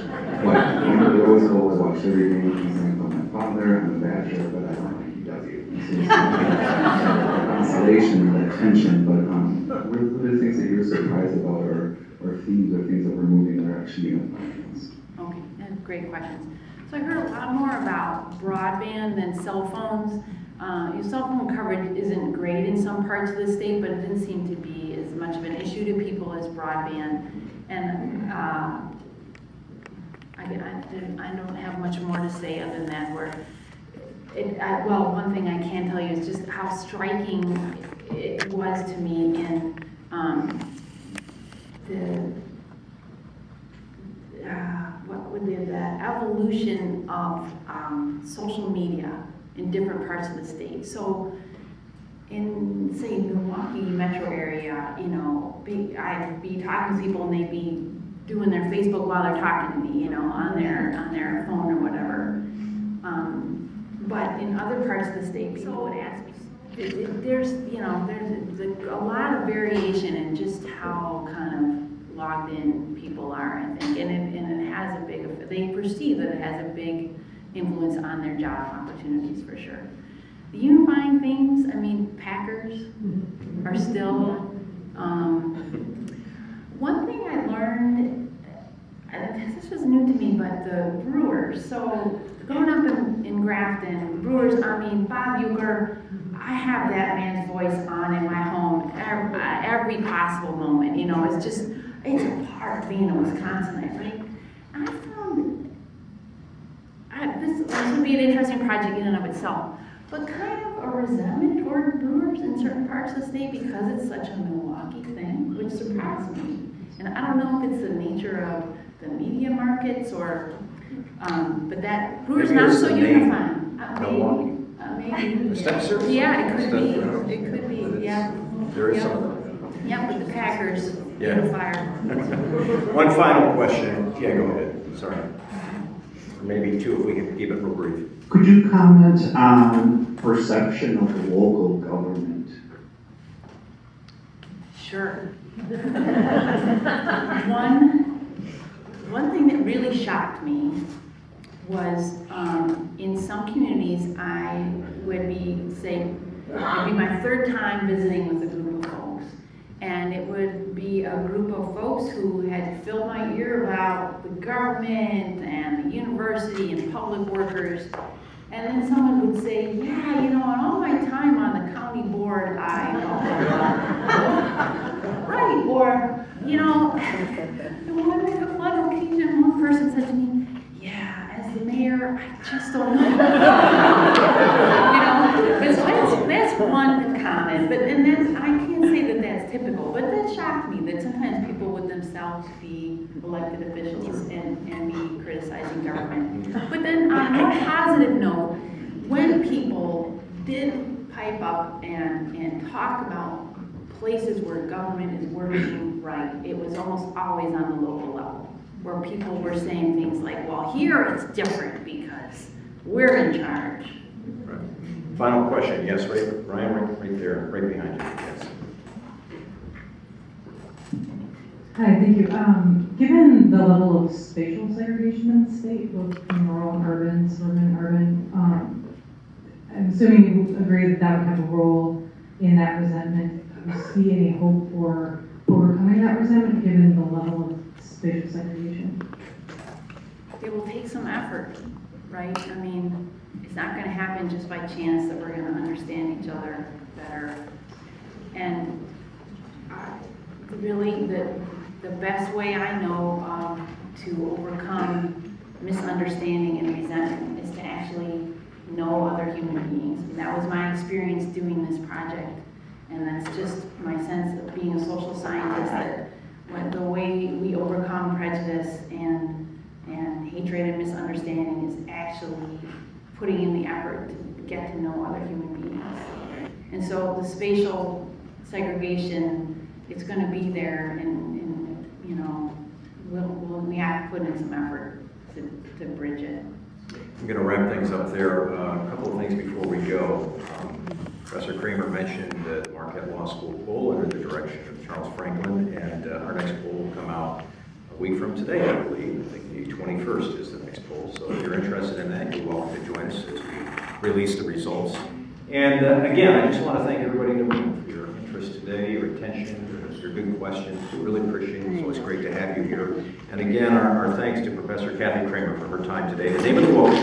But I know the Rose Bowl, I watch every game, I'm about my father, I'm a Badger, but I don't like TW. So it's consolation or that tension, but what are the things that you're surprised about or themes or things that we're moving that are actually unifying us? Okay, that's great questions. So I heard a lot more about broadband than cell phones. Your cell phone coverage isn't great in some parts of the state, but it didn't seem to be as much of an issue to people as broadband. And I don't have much more to say other than that. Well, one thing I can tell you is just how striking it was to me in the evolution of social media in different parts of the state. So in, say, Milwaukee metro area, you know, I'd be talking to people and they'd be doing their Facebook while they're talking to me, you know, on their phone or whatever. But in other parts of the state, people would ask me, there's a lot of variation in just how kind of logged in people are, I think, and it has a big, they perceive that it has a big influence on their job opportunities for sure. The unifying things, I mean, Packers are still, one thing I learned, this was new to me, but the Brewers, so growing up in Grafton, Brewers, I mean, Bob Uecker, I have that man's voice on in my home every possible moment, you know, it's just, it's a part of being a Wisconsinite, right? And I found, this would be an interesting project in and of itself, but kind of a resentment toward Brewers in certain parts of the state because it's such a Milwaukee thing, which surprised me. And I don't know if it's the nature of the media markets or, but that Brewers Maybe not it's so the name, unifying. Milwaukee. Maybe. The step series? Yeah, it could be. It could be. Yeah. There is Yep. some of that. Yep, with the Packers Yeah. unifier. One final question. Yeah, go ahead. Sorry. Or maybe two if we can keep it real brief. Could you comment on perception of local government? Sure. One thing that really shocked me was in some communities I would be, say, it'd be my third time visiting with a group of folks. And it would be a group of folks folks who had filled my ear about the government and the university and public workers. And then someone would say, yeah, you know, on all my time on the county board, I, right, or, you know, one occasion, one person said to me, yeah, as the mayor, I just don't know. You know, so that's one comment, but, and that's, I can't say that that's typical, but that shocked me, that sometimes people would themselves be elected officials and be criticizing government. But then on a more positive note, when people did pipe up and talk about places where government is working right, it was almost always on the local level, where people were saying things like, well, here it's different because we're in charge. Right. Final question, yes, right, Ryan, right there, right behind you, yes. Hi, thank you. Given the level of spatial segregation in the state, both from rural and urban, suburban, urban, I'm assuming you agree that that would have a role in that resentment. Do you see any hope for overcoming that resentment given the level of spatial segregation? It will take some effort, right? I mean, it's not going to happen just by chance that we're going to understand each other better. And really, the best way I know to overcome misunderstanding and resentment is to actually know other human beings. And that was my experience doing this project. And that's just my sense of being a social scientist, that the way we overcome prejudice and hatred and misunderstanding is actually putting in the effort to get to know other human beings. And so the spatial segregation, it's going to be there, and you know, we have to put in some effort to bridge it. I'm going to wrap things up there. A couple of things before we go. Professor Cramer mentioned the Marquette Law School poll under the direction of Charles Franklin, and our next poll will come out a week from today, I believe. I think the 21st is the next poll. So if you're interested in that, you're welcome to join us as we release the results. And again, I just want to thank everybody in the room for your interest today, your attention, your good questions. We really appreciate it. It's always great to have you here. And again, our thanks to Professor Katherine Cramer for her time today. The name of the book